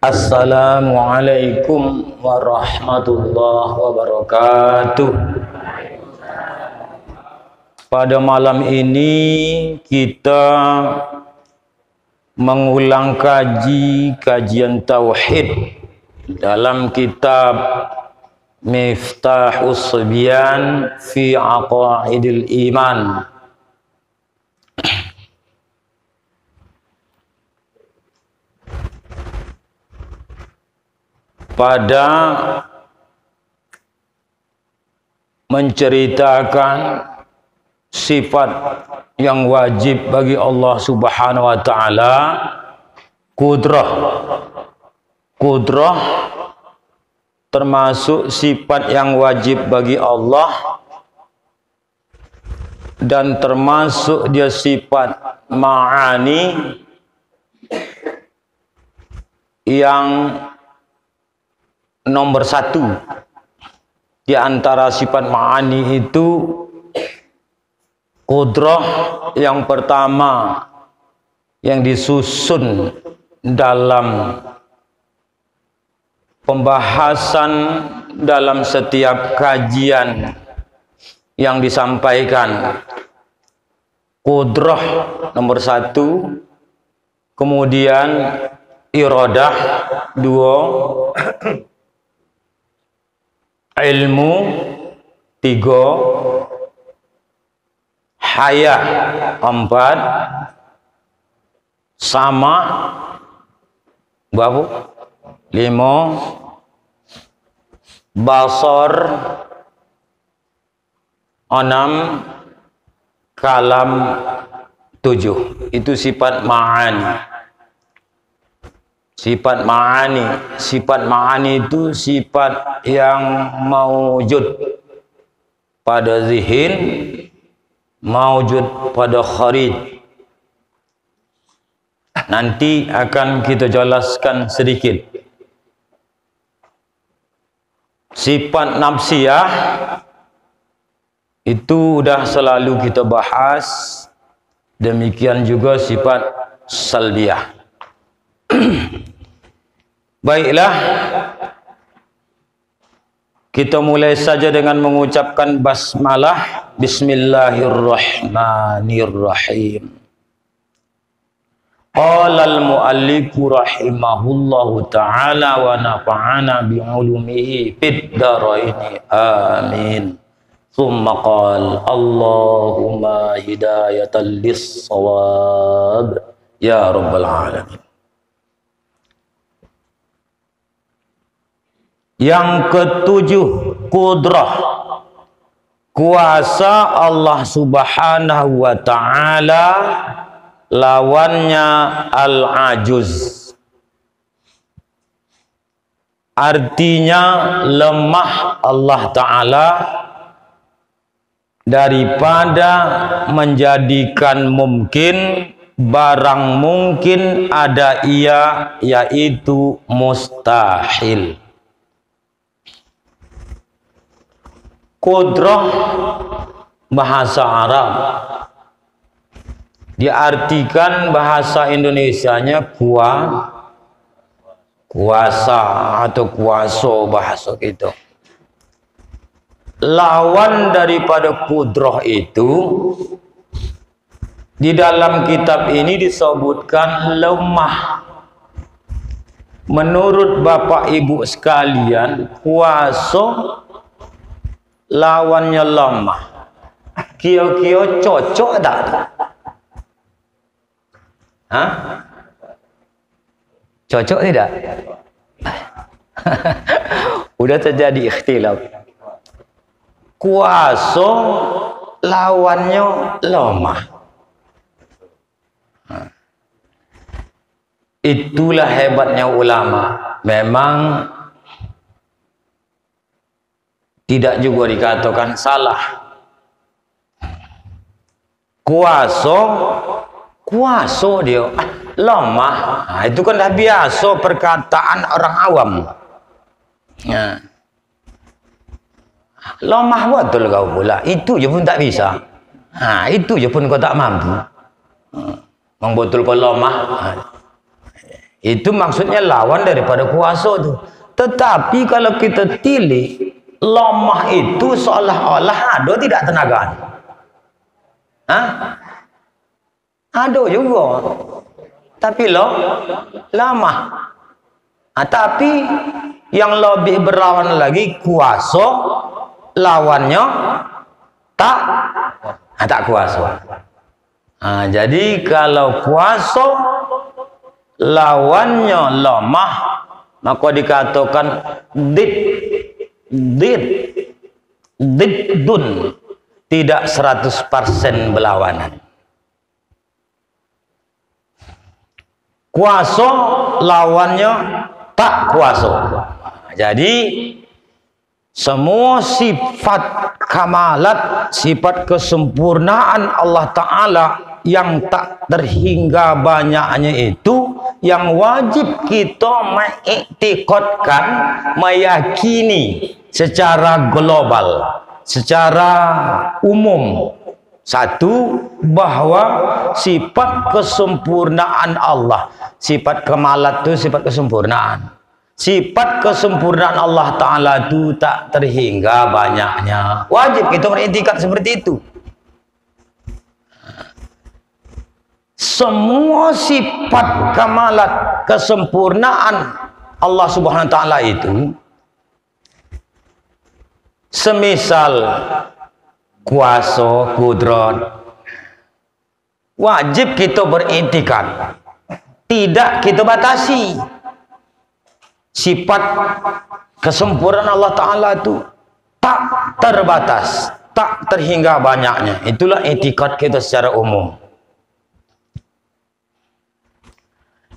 Assalamualaikum warahmatullahi wabarakatuh. Pada malam ini kita mengulang kajian tauhid dalam kitab Miftahus Subyan fi Aqaidil Iman. Pada menceritakan sifat yang wajib bagi Allah Subhanahu wa taala, qudrah. Qudrah termasuk sifat yang wajib bagi Allah dan termasuk dia sifat ma'ani yang nomor satu di antara sifat ma'ani itu. Qudrah yang pertama yang disusun dalam pembahasan dalam setiap kajian yang disampaikan. Qudrah nomor satu, kemudian iradah dua, ilmu tiga, haya empat, sama berapa? Lima, basar enam, kalam tujuh. Itu sifat ma'ani. Sifat ma'ani. Sifat ma'ani itu sifat yang maujud pada zihin, maujud pada kharij. Nanti akan kita jelaskan sedikit. Sifat nafsiyah itu sudah selalu kita bahas. Demikian juga sifat salbiyah. Baiklah, kita mulai saja dengan mengucapkan basmalah. Bismillahirrahmanirrahim. Qala al-muallifu rahimahullahu ta'ala wa nafa'ana bi'ulumihi fid dharaini amin. Thumma qala Allahumma hidayatan lis-shawab ya rabbal alamin. Yang ketujuh, qudrah, kuasa Allah Subhanahu wa ta'ala, lawannya al-ajuz, artinya lemah Allah ta'ala daripada menjadikan mungkin barang mungkin ada ia, yaitu mustahil. Qudrah bahasa Arab, diartikan bahasa Indonesianya kuasa atau kuaso, bahasa gitu. Lawan daripada qudrah itu di dalam kitab ini disebutkan lemah. Menurut Bapak Ibu sekalian, kuaso lawannya lemah. Kira-kira cocok tak? Hah? Cocok tidak? Udah terjadi ikhtilaf. Kuasa lawannya lemah. Itulah hebatnya ulama. Memang tidak juga dikatakan salah. Kuasa dia lemah. Nah, itu kan dah biasa perkataan orang awam. Ya. Lemah betul kau pula. Itu je pun tak bisa. Nah, itu je pun kau tak mampu. Membetul kau lemah. Itu maksudnya lawan daripada kuasa tu. Tetapi kalau kita tilik, lemah itu seolah-olah ada tidak tenaga. Hah? Ada juga. Tapi lemah. Tapi yang lebih berlawan lagi kuasa, lawannya tak kuasa. Jadi kalau kuasa lawannya lemah, maka dikatakan diddun, tidak 100% berlawanan. Kuasa lawannya tak kuasa. Jadi semua sifat kamalat, sifat kesempurnaan Allah Ta'ala yang tak terhingga banyaknya itu, yang wajib kita mengiktikadkan, meyakini secara global, secara umum. Satu, bahwa sifat kesempurnaan Allah, sifat kamalat itu sifat kesempurnaan. Sifat kesempurnaan Allah Ta'ala itu tak terhingga banyaknya. Wajib kita beriktikad seperti itu. Semua sifat kamalat, kesempurnaan Allah Subhanahu Wa Ta'ala itu, semisal kuasa, kudrat, wajib kita beriktikad. Tidak kita batasi. Sifat kesempurnaan Allah Ta'ala itu tak terbatas, tak terhingga banyaknya. Itulah iktikad kita secara umum.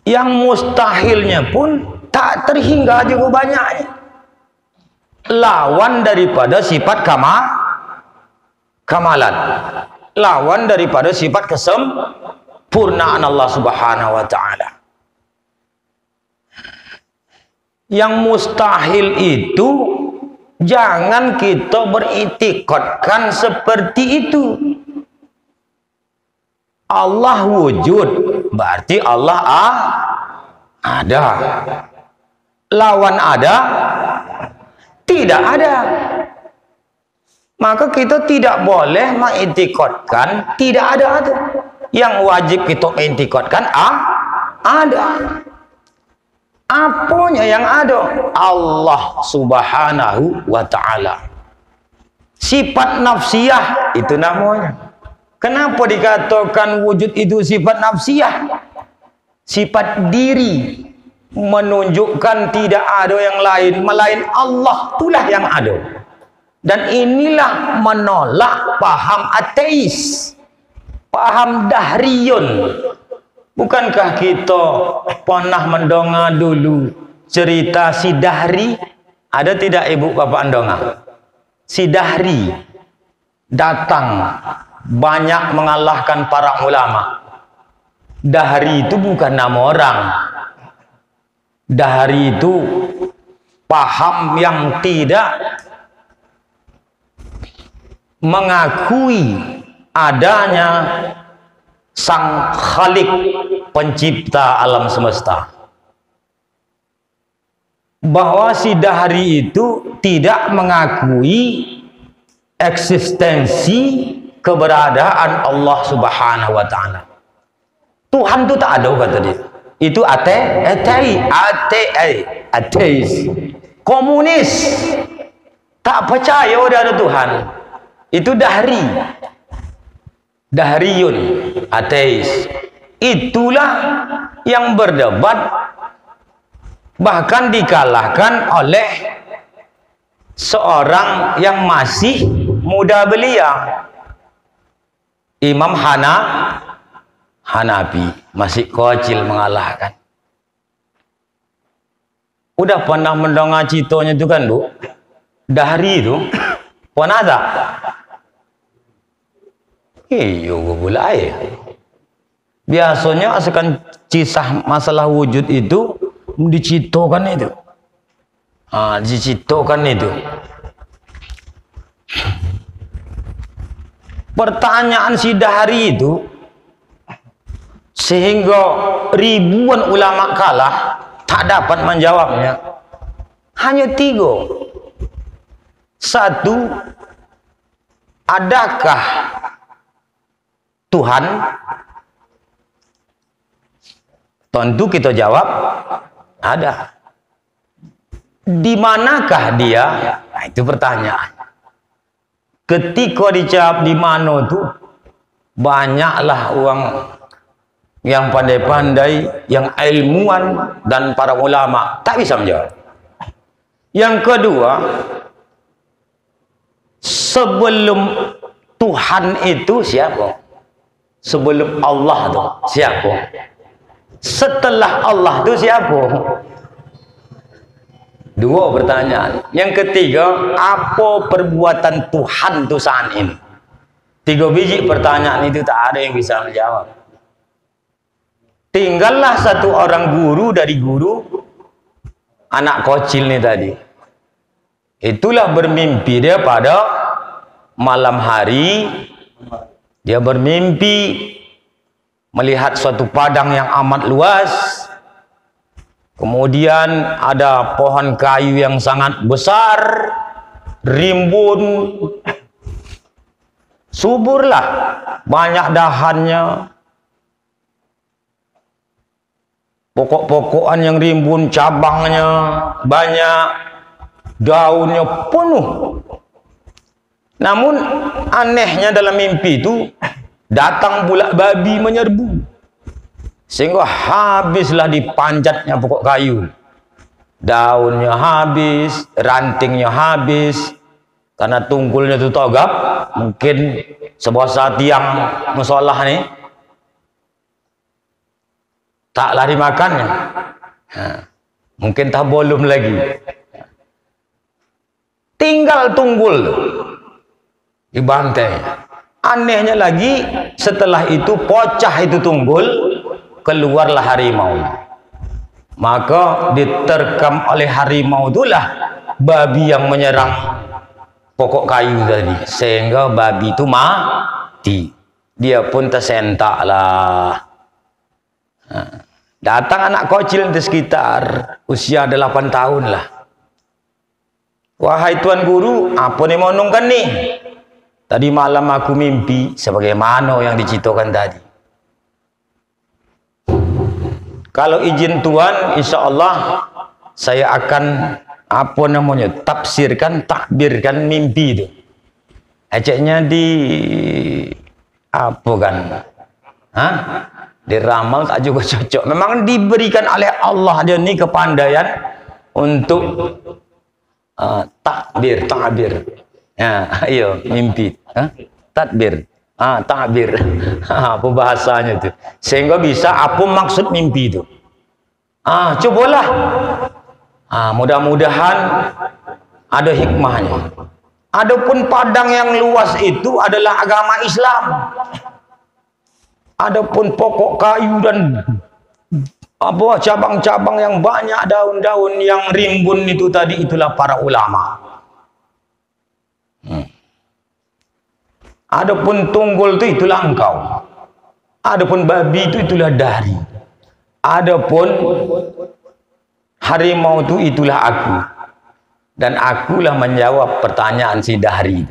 Yang mustahilnya pun tak terhingga juga banyaknya. Lawan daripada sifat kamalat. Lawan daripada sifat kesempurnaan Allah Subhanahu Wa Ta'ala. Yang mustahil itu jangan kita beriktikadkan seperti itu. Allah wujud, berarti Allah ada. Lawan ada, tidak ada. Maka kita tidak boleh mengiktikadkan tidak ada itu. Yang wajib kita iktikadkan ada. Apanya yang ada? Allah Subhanahu Wa Ta'ala. Sifat nafsiyah itu namanya. Kenapa dikatakan wujud itu sifat nafsiyah? Sifat diri, menunjukkan tidak ada yang lain melain Allah, itulah yang ada. Dan inilah menolak paham ateis, paham dahriyun. Bukankah kita pernah mendongeng dulu cerita si Dahri? Ada tidak ibu bapak mendongeng? Si Dahri datang banyak mengalahkan para ulama. Dahri itu bukan nama orang. Dahri itu paham yang tidak mengakui adanya Sang Khalik, pencipta alam semesta. Bahwa si Dahri itu tidak mengakui eksistensi keberadaan Allah Subhanahu Wa Ta'ala. Tuhan itu tak ada, kata dia. Itu ateis, komunis, tak percaya ada Tuhan. Itu Dahri, Dahriyun, ateis. Itulah yang berdebat, bahkan dikalahkan oleh seorang yang masih muda belia, Imam Hanafi, masih kecil mengalahkan. Udah pernah mendengar ceritanya itu kan, Bu? Dahri itu pernah tak? Iya, gue boleh. Biasanya asalkan kisah masalah wujud itu dicitokan itu. Dicitokan itu. Pertanyaan si Dahri itu, sehingga ribuan ulama kalah tak dapat menjawabnya. Hanya 3. Satu, adakah Tuhan? Tentu kita jawab ada. Di manakah dia? Nah, itu pertanyaan. Ketika dijawab di mana tuh, banyaklah orang yang pandai-pandai, yang ilmuwan dan para ulama tak bisa menjawab. Yang kedua, sebelum Tuhan itu siapa? Sebelum Allah itu siapa? Setelah Allah itu siapa? 2 pertanyaan. Yang ketiga, apa perbuatan Tuhan itu saat ini? 3 biji pertanyaan itu tak ada yang bisa menjawab. Tinggallah satu orang guru dari guru anak kecil nih tadi. Itulah bermimpi dia pada malam hari. Dia bermimpi melihat suatu padang yang amat luas. Kemudian ada pohon kayu yang sangat besar, rimbun, suburlah, banyak dahannya. Pokok-pokokan yang rimbun, cabangnya banyak, daunnya penuh. Namun anehnya dalam mimpi itu datang pula babi menyerbu, sehingga habislah dipanjatnya pokok kayu. Daunnya habis, rantingnya habis, karena tunggulnya itu togap. Mungkin sebuah saat tiang musolah nih tak lari makannya. Mungkin tak belum lagi. Tinggal tunggul dibantai. Anehnya lagi, setelah itu pecah itu tunggul, keluarlah harimau. Maka diterkam oleh harimau itulah babi yang menyerang pokok kayu tadi, sehingga babi itu mati. Dia pun tersentak lah. Datang anak kecil di sekitar usia 8 tahun lah. Wahai tuan guru, apa nih mau nungkan nih? Tadi malam aku mimpi sebagaimana yang diceritakan tadi. Kalau izin Tuhan, insya Allah saya akan takbirkan mimpi itu. Eceknya di apa kan? Diramal tak juga cocok. Memang diberikan oleh Allah dia ni kepandaian untuk takbir. Ayo mimpi. Takbir. Takbir. Apa bahasanya itu? Sehingga bisa apa maksud mimpi itu. Cobalah. Mudah-mudahan ada hikmahnya. Adapun padang yang luas itu adalah agama Islam. Adapun pokok kayu dan cabang-cabang yang banyak, daun-daun yang rimbun itu tadi, itulah para ulama. Adapun tunggul itu itulah engkau. Adapun babi itu itulah dari. Adapun harimau itu itulah aku. Dan akulah menjawab pertanyaan si Dahri.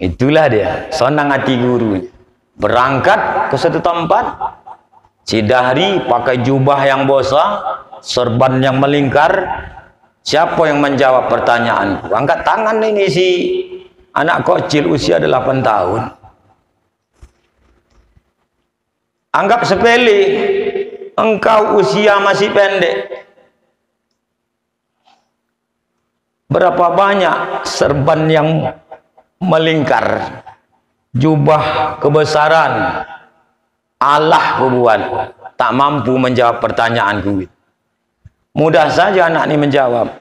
Itulah dia, senang hati guru. Berangkat ke satu tempat, si Dahri pakai jubah yang bosa, serban yang melingkar. Siapa yang menjawab pertanyaan? Angkat tangan ini si anak kecil usia 8 tahun. Anggap sepele, engkau usia masih pendek. Berapa banyak serban yang melingkar, jubah kebesaran, Allah buat, tak mampu menjawab pertanyaanku. Mudah saja anak ini menjawab.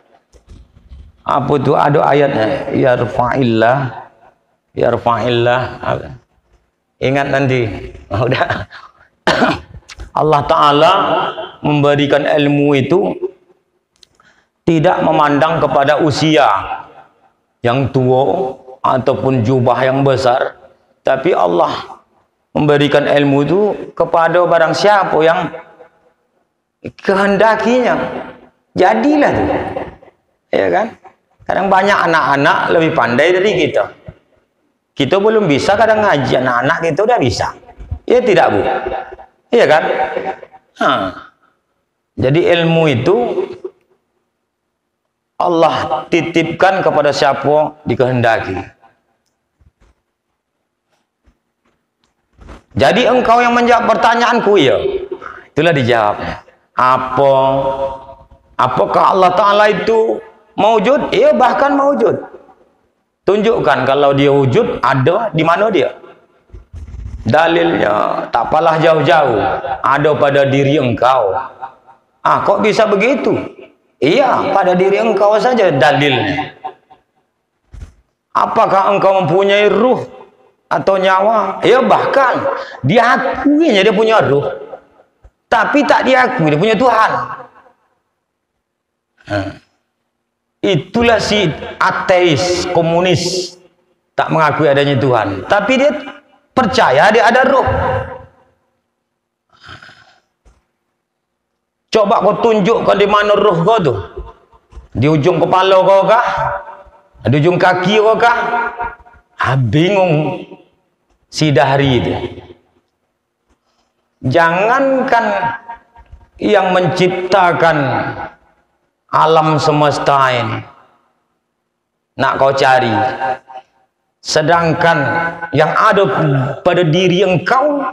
Apa itu? Ada ayatnya, yarfa'illah. Ingat nanti. Udah. Allah Ta'ala memberikan ilmu itu tidak memandang kepada usia yang tua ataupun jubah yang besar, tapi Allah memberikan ilmu itu kepada barang siapa yang kehendakinya. Jadilah tuh. Ya kan? Kadang banyak anak-anak lebih pandai dari kita. Kita belum bisa, kadang ngaji anak-anak kita udah bisa. Ya tidak, Bu? Iya kan? Jadi ilmu itu Allah titipkan kepada siapa dikehendaki. Jadi engkau yang menjawab pertanyaanku, ya. Itulah dijawabnya. Apakah Allah Ta'ala itu maujud? Iya, bahkan maujud. Tunjukkan kalau dia wujud, ada di mana dia? Dalilnya tak apalah jauh-jauh, ada pada diri engkau. Kok bisa begitu? Iya, pada diri engkau saja dalilnya. Apakah engkau mempunyai ruh atau nyawa? Ya, bahkan diakuinya dia punya ruh, tapi tak diakui dia punya Tuhan. Itulah si ateis, komunis, tak mengakui adanya Tuhan, tapi dia percaya dia ada ruh. Coba kau tunjukkan di mana ruh kau tuh. Di ujung kepala kau kah? Di ujung kaki kau kah? Bingung si Dahri itu. Jangankan yang menciptakan alam semesta ini nak kau cari, sedangkan yang ada pada diri engkau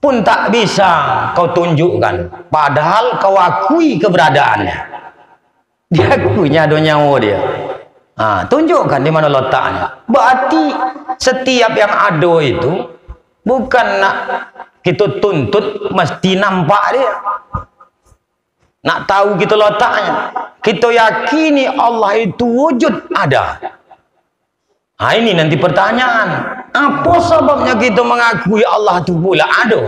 pun tak bisa kau tunjukkan, padahal kau akui keberadaannya. Dia akunya ada nyawa dia. Tunjukkan di mana letaknya. Berarti setiap yang ada itu bukan nak kita tuntut mesti nampak dia. Nak tahu kita letaknya. Kita yakini Allah itu wujud ada. Ini nanti pertanyaan. Apa sebabnya kita mengakui Allah itu pula ada?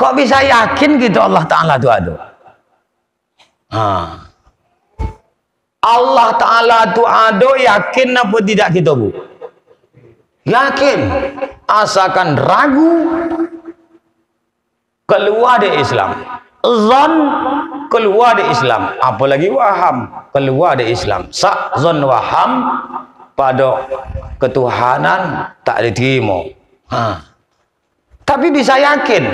Kok bisa yakin gitu Allah Ta'ala itu ada? Allah Ta'ala itu ada, yakin apa tidak kita, Bu? Yakin. Asalkan ragu, keluar dari Islam. Zon, keluar dari Islam. Apalagi waham, keluar dari Islam. Zon waham pada ketuhanan tak diterima. Tapi bisa yakin,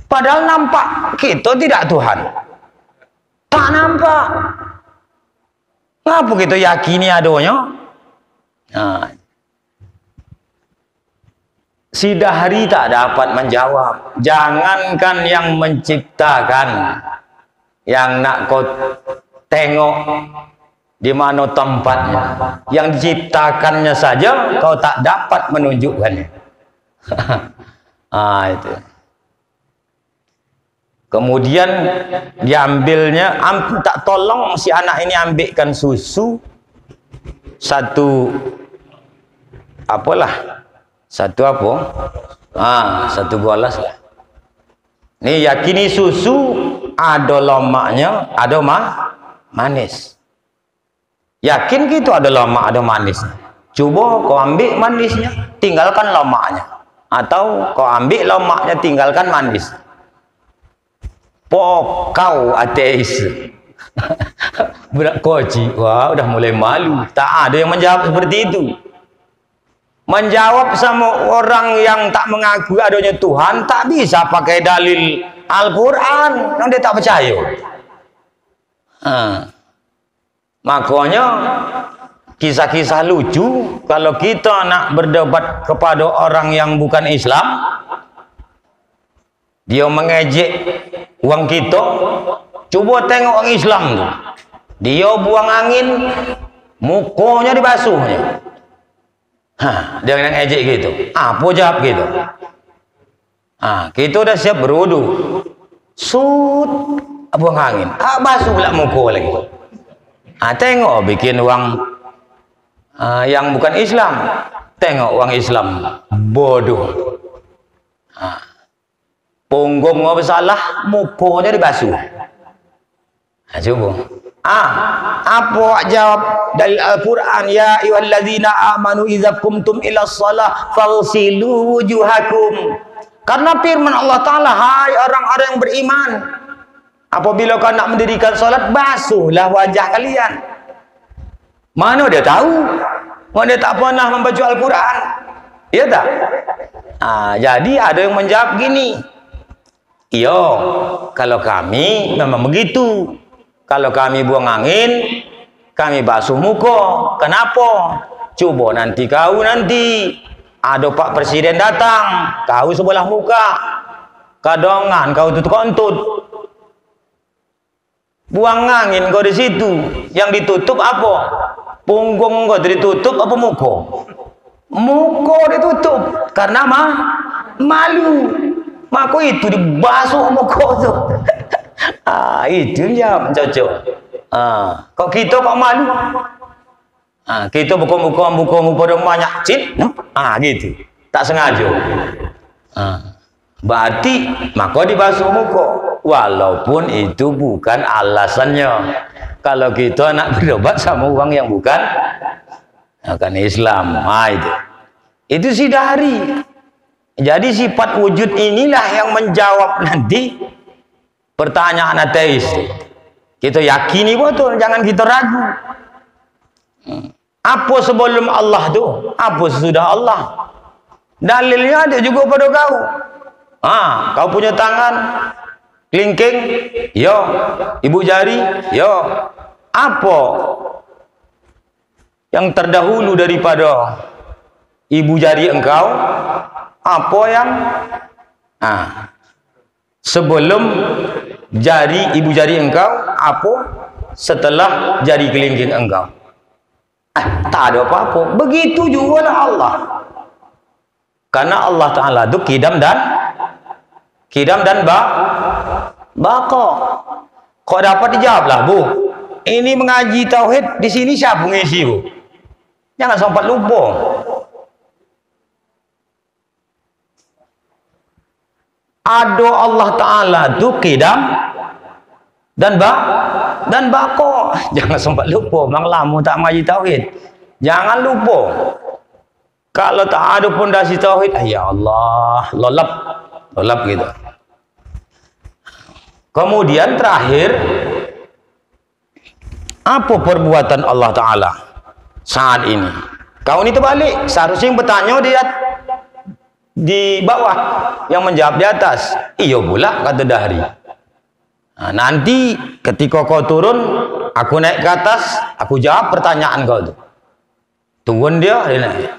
padahal nampak kita tidak Tuhan. Tak nampak. Ngapa kita yakini adanya? Si Dahri tak dapat menjawab. Jangankan yang menciptakan, yang nak kau tengok di mana tempatnya, yang diciptakannya saja kau tak dapat menunjukkannya. Itu. Kemudian diambilnya, tak tolong si anak ini ambilkan susu satu satu bolas lah. Nih yakini susu ada lemaknya, ada manis. Yakin gitu ada lemak, ada manis. Coba kau ambil manisnya, tinggalkan lemaknya. Atau kau ambil lemaknya, tinggalkan manis. Kau ateis. Berat koji. Wah, udah mulai malu. Tak ada yang menjawab seperti itu. Menjawab sama orang yang tak mengakui adanya Tuhan tak bisa pakai dalil Al-Quran yang dia tak percaya. Makanya kisah-kisah lucu kalau kita nak berdebat kepada orang yang bukan Islam, dia mengejek uang kita. Coba tengok orang Islam tu, dia buang angin, mukanya dibasuhnya. Dia nak ejek gitu. Apa jawab gitu? Kita dah siap berwudu, buang angin, basuh pula muka lagi. Tengok bikin uang yang bukan Islam, tengok uang Islam bodoh. Punggung apa salah, mukanya dibasuh. Coba Apa jawab dari Al-Quran? Ya ayyuhalladzina amanu idza qumtum ila shalah faghsilu wujuhakum. Karena firman Allah Ta'ala, hai orang-orang yang beriman, apabila kau nak mendirikan salat, basuhlah wajah kalian. Mana dia tahu? Mana dia tak pernah membaca Al-Quran? Ya tak? Jadi ada yang menjawab gini, iya, kalau kami memang begitu. Kalau kami buang angin, kami basuh muka. Kenapa? Coba nanti ada Pak Presiden datang, kau sebelah muka, kadongan kau tutup kontut, buang angin kau di situ. Yang ditutup apa? Punggung kau ditutup apa muka? Muka ditutup karena malu. Maka itu dibasuh muka tu. Itu jam cocok. Kok kita kok malu? Kita buka banyak cip. Gitu. Tak sengaja. Berarti maka dibasuh muka. Walaupun itu bukan alasannya. Kalau kita nak berobat sama orang yang bukan Islam. Itu sidari. Jadi sifat wujud inilah yang menjawab nanti pertanyaan ateis. Kita yakini betul, jangan kita ragu. Apa sebelum Allah tu? Apa sesudah Allah? Dalilnya ada juga pada kau. Kau punya tangan kelingking, yo. Ibu jari, yo. Apa yang terdahulu daripada ibu jari engkau? Apa yang sebelum ibu jari engkau? Apa setelah jari kelingking engkau? Tak ada apa-apa. Begitu juga lah Allah. Karena Allah Ta'ala itu kidam dan bako. Kok dapat dijawab lah, Bu? Ini mengaji tauhid di sini siapa ngisi, Bu? Jangan sempat lupa. Ada Allah Ta'ala itu kidam dan bako. Jangan sempat lupa. Mang lama tak mengaji tauhid. Jangan lupa. Kalau tak ada pondasi tauhid, ya Allah, lolap gitu. Kemudian terakhir, apa perbuatan Allah Ta'ala saat ini? Kau ini terbalik. Seharusnya yang bertanya di bawah, yang menjawab di atas. Iya pula, kata Dahri. Nanti ketika kau turun, aku naik ke atas, aku jawab pertanyaan kau tu. Turun dia naik.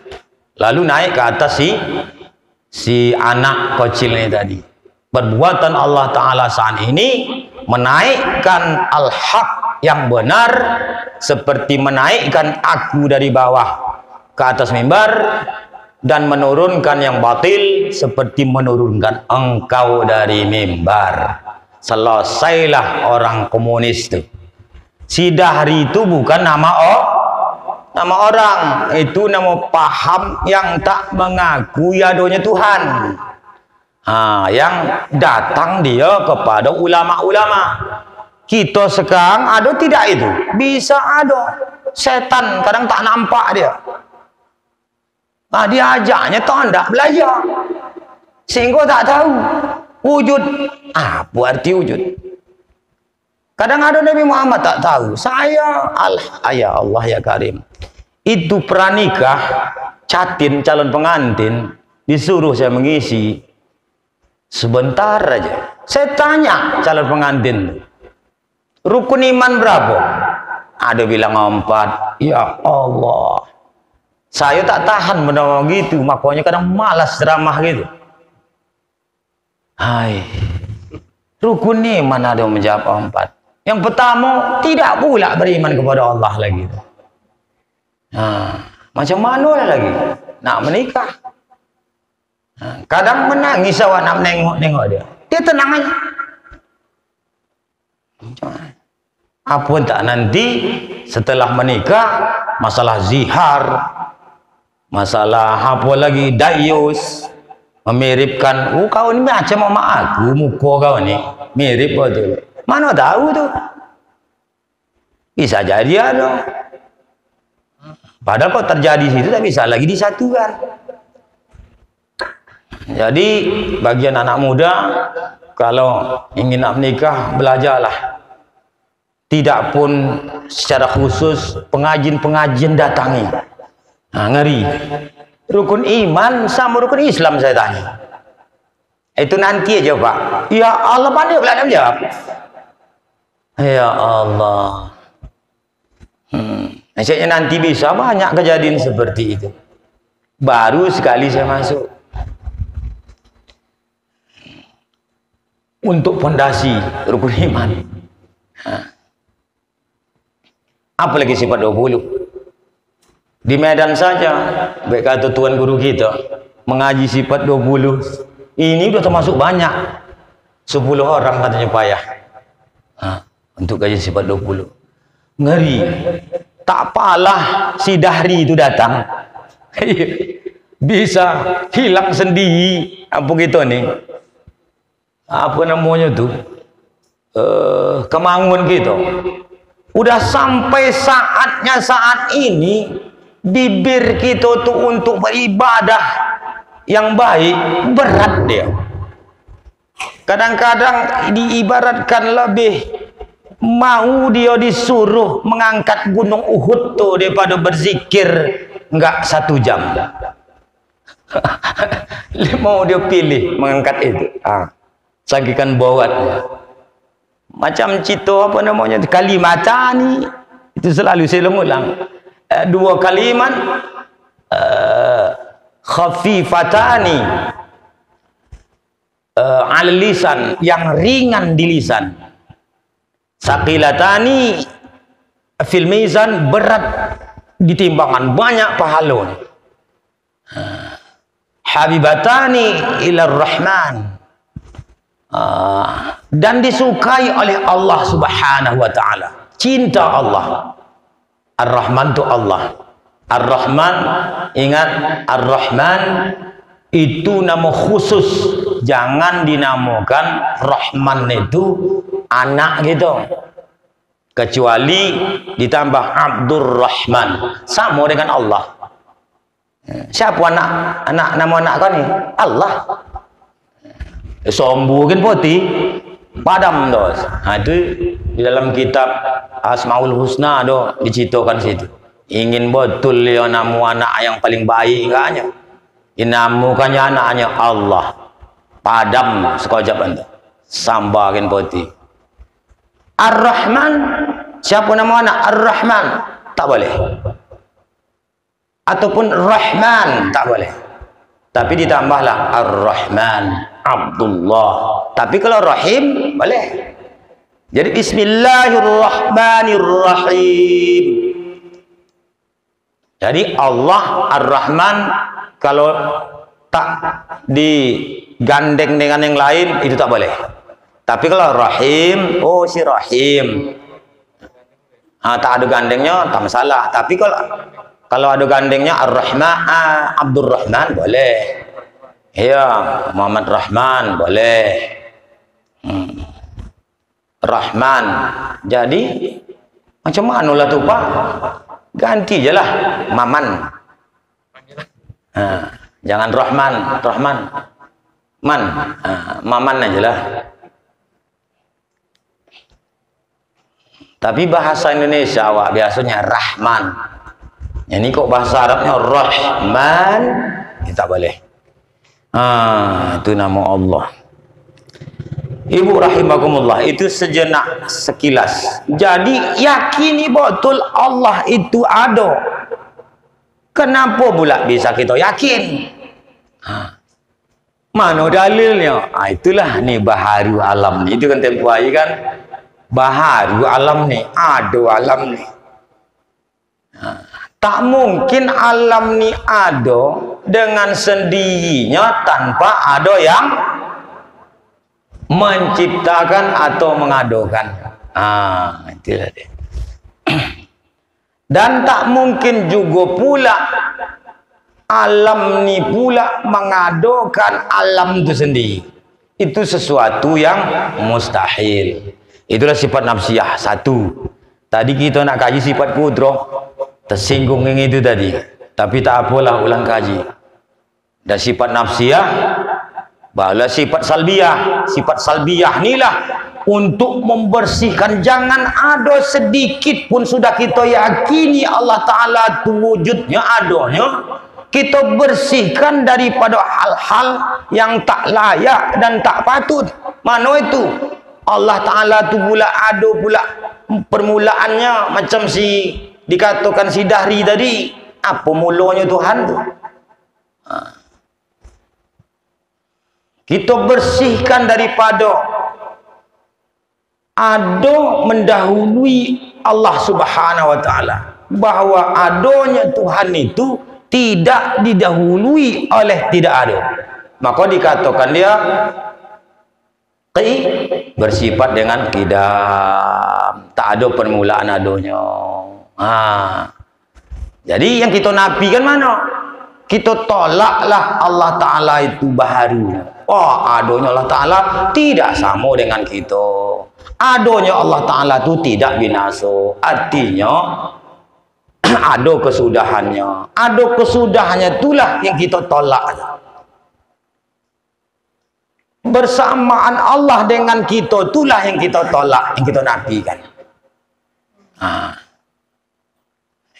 Lalu naik ke atas si anak kecil ini tadi. Perbuatan Allah Ta'ala saat ini menaikkan al-haq yang benar, seperti menaikkan aku dari bawah ke atas mimbar, dan menurunkan yang batil seperti menurunkan engkau dari mimbar. Selesailah orang komunis itu. Si Dahri itu bukan nama orang, itu nama paham yang tak mengakui adanya Tuhan. Yang datang dia kepada ulama-ulama. Kita sekarang ada tidak itu? Bisa ada. Setan kadang tak nampak dia. Dia ajaknya tak hendak belajar, sehingga tak tahu wujud. Apa arti wujud? Kadang ada Nabi Muhammad tak tahu. Ya Allah ya Karim. Itu pranikah, catin calon pengantin, disuruh saya mengisi. Sebentar aja. Saya tanya calon pengantin, rukun iman berapa? Ada bilang 4. Ya Allah. Saya tak tahan menawar gitu, makanya kadang malas ceramah gitu. Rukun iman ada yang menjawab 4. Yang pertama, tidak pula beriman kepada Allah lagi. Macam mana lagi? Nak menikah. Kadang menangis awak nak menengok dia. Dia tenang aja. Apa tak nanti setelah menikah, masalah zihar, masalah apa lagi, dayus, memiripkan. Kau ni macam mama aku, muka kau ni mirip betul. Mana tahu tu? Bisa jadi ada. Padahal kok terjadi situ tak bisa lagi disatukan. Jadi bagi anak muda kalau ingin nak menikah, belajarlah. Tidak pun secara khusus pengajian-pengajian datangi. Nah, ngeri. Rukun iman sama rukun Islam saya tanya. Itu nanti aja Pak. Ya Allah, pandai pula jawab. Ya Allah. Maksudnya nanti bisa banyak kejadian seperti itu. Baru sekali saya masuk. Untuk fondasi rukun iman. Apalagi sifat 20. Di Medan saja, baik kata tuan guru kita, mengaji sifat 20. Ini udah termasuk banyak. 10 orang katanya payah. Untuk kaji sifat 20. Ngeri. Tak apalah si Dahri itu datang. Bisa hilang sendiri. Apa gitu nih? Apa namanya tuh? Kemangun gitu. Udah sampai saatnya saat ini bibir kita tuh untuk beribadah yang baik berat dia. Kadang-kadang diibaratkan lebih mau dia disuruh mengangkat gunung Uhud tuh daripada berzikir enggak 1 jam. Mau dia pilih mengangkat itu. Sagikan bawatnya. Macam cito apa namanya kalimatani itu selalu saya ulang. 2 kalimat khafifatani al lisan, yang ringan di lisan. Saqilatani fil mizan, berat di timbangan, banyak pahala. Habibatani ila rahman, dan disukai oleh Allah Subhanahu wa taala. Cinta Allah. Ar-Rahman itu Allah. Ar-Rahman, ingat, Ar-Rahman itu nama khusus. Jangan dinamakan Rahman itu anak gitu. Kecuali ditambah Abdurrahman, sama dengan Allah. Siapa nama anak kau ni? Allah. Sombongin putih padam dos. Itu di dalam kitab Asmaul Husna do diceritakan situ. Ingin betul dia namu anak yang paling baik enggaknya. Inamukannya anaknya Allah. Padam sekejap anda. Sambakin putih. Ar-Rahman, siapa nama anak? Ar-Rahman, tak boleh. Ataupun Rahman, tak boleh. Tapi ditambahlah Ar-Rahman, Abdullah. Tapi kalau Rahim, boleh. Jadi Bismillahirrahmanirrahim. Jadi Allah Ar-Rahman, kalau tak digandeng dengan yang lain, itu tak boleh. Tapi kalau Rahim, oh si Rahim, tak ada gandengnya, tak masalah. Tapi kalau ada gandengnya Ar-Rahman, Abdurrahman, boleh. Ya, Muhammad Rahman, boleh. Rahman. Jadi macam mana lah tu Pak? Ganti je lah Maman. Jangan Rahman, Man, Maman aja lah. Tapi bahasa Indonesia awak biasanya Rahman. Ini kok bahasa Arabnya Rahman, kita boleh. Itu nama Allah. Ibu rahimakumullah, itu sejenak sekilas. Jadi yakini betul Allah itu ada. Kenapa pula bisa kita yakin? Mana dalilnya? Itulah nih baharu alam nih. Itu kan tempoh hari kan. Baharu alam nih, ada alam nih. Tak mungkin alam nih ada dengan sendirinya tanpa ada yang menciptakan atau mengadakan. Itulah dia. Dan tak mungkin juga pula alam ni pula mengadakan alam itu sendiri. Itu sesuatu yang mustahil. Itulah sifat nafsiyah satu. Tadi kita nak kaji sifat kudrah, tersinggung yang itu tadi. Tapi tak apalah, ulang kaji. Dan sifat nafsiyah, bahawa sifat salbiyah. Sifat salbiyah inilah untuk membersihkan. Jangan ada sedikit pun sudah kita yakini Allah Ta'ala itu wujudnya, adanya, kita bersihkan daripada hal-hal yang tak layak dan tak patut. Mana itu? Allah Ta'ala itu pula ada pula permulaannya, macam si dikatakan si Dahri tadi. Apa mulanya Tuhan tu? Kita bersihkan daripada ada mendahului Allah Subhanahu wa Ta'ala, bahawa adanya Tuhan itu tidak didahului oleh tidak ada. Maka dikatakan dia bersifat dengan qidam, tak ada permulaan adanya. Jadi yang kita nafikan mana? Kita tolaklah Allah Ta'ala itu baharu. Adanya Allah Ta'ala tidak sama dengan kita. Adanya Allah Ta'ala itu tidak binasa. Artinya ada kesudahannya. Ada kesudahannya itulah yang kita tolak. Bersamaan Allah dengan kita itulah yang kita tolak, yang kita nafikan.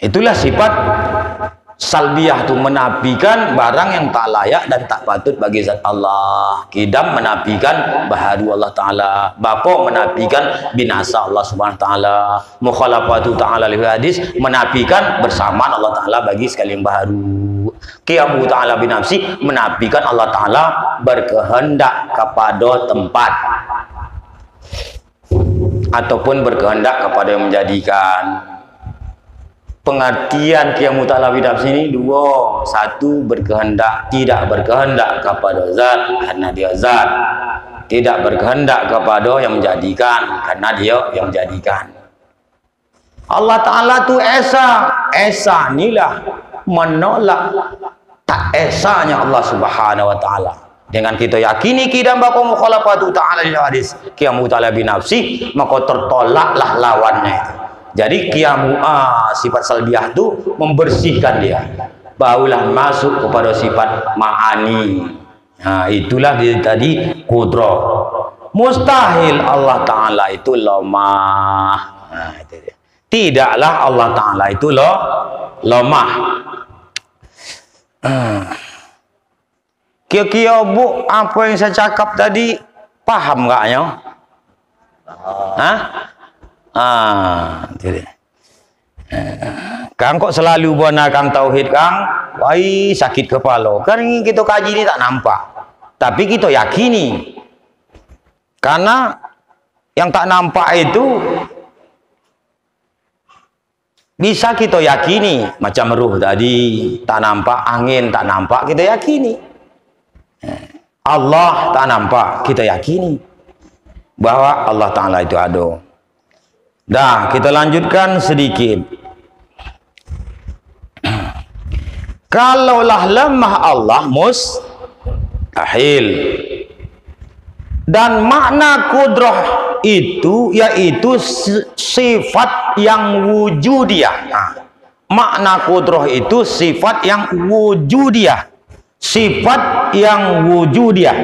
Itulah sifat salbiyah, itu menafikan barang yang tak layak dan tak patut bagi zat Allah. Qidam menafikan baharu Allah Ta'ala. Bapa menafikan binasa Allah Subhanahu Ta'ala. Mukhalafatu Ta'ala li hadis menafikan bersamaan Allah Ta'ala bagi sekali yang baharu. Qiyamu Ta'ala binafsi menafikan Allah Ta'ala berkehendak kepada tempat ataupun berkehendak kepada yang menjadikan. Pengertian qiyamu ta'ala binafsi ini dua. Satu, berkehendak, tidak berkehendak kepada zat karena dia zat, tidak berkehendak kepada yang menjadikan karena dia yang menjadikan. Allah Ta'ala tu esa. Esa inilah menolak tak esanya Allah Subhanahu wa Ta'ala. Dengan kita yakini qidam bapa mukhalafatu ta'ala lil hadis qiyamu ta'ala binafsi, maka tertolaklah lawannya itu. Jadi qiyamu sifat salbiyah itu membersihkan dia, barulah masuk kepada sifat ma'ani. Itulah dia tadi kudrah. Mustahil Allah Ta'ala itu lemah. Tidaklah Allah Ta'ala itu lemah. Kira-kira bu, apa yang saya cakap tadi paham enggaknya? Kang kok selalu buana Kang tauhid Kang, wai sakit kepala. Kan kita kaji ini tak nampak, tapi kita yakini. Karena yang tak nampak itu bisa kita yakini, macam ruh tadi tak nampak, angin tak nampak, kita yakini. Allah tak nampak, kita yakini bahwa Allah Ta'ala itu ada. Dah, kita lanjutkan sedikit. Kalaulah lemah Allah mustahil. Dan makna kudrah itu yaitu sifat yang wujudiyah. Makna kudrah itu sifat yang wujudiyah. Sifat yang wujudiyah.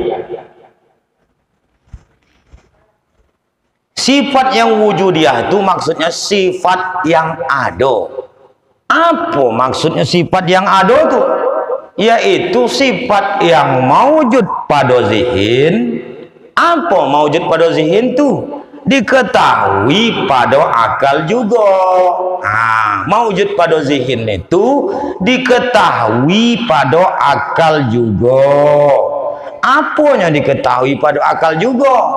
Sifat yang wujudiyah itu maksudnya sifat yang ada. Apa maksudnya sifat yang ada itu? Yaitu sifat yang maujud pada zihin. Apa maujud pada zihin itu? Diketahui pada akal juga. Maujud pada zihin itu diketahui pada akal juga. Apanya diketahui pada akal juga?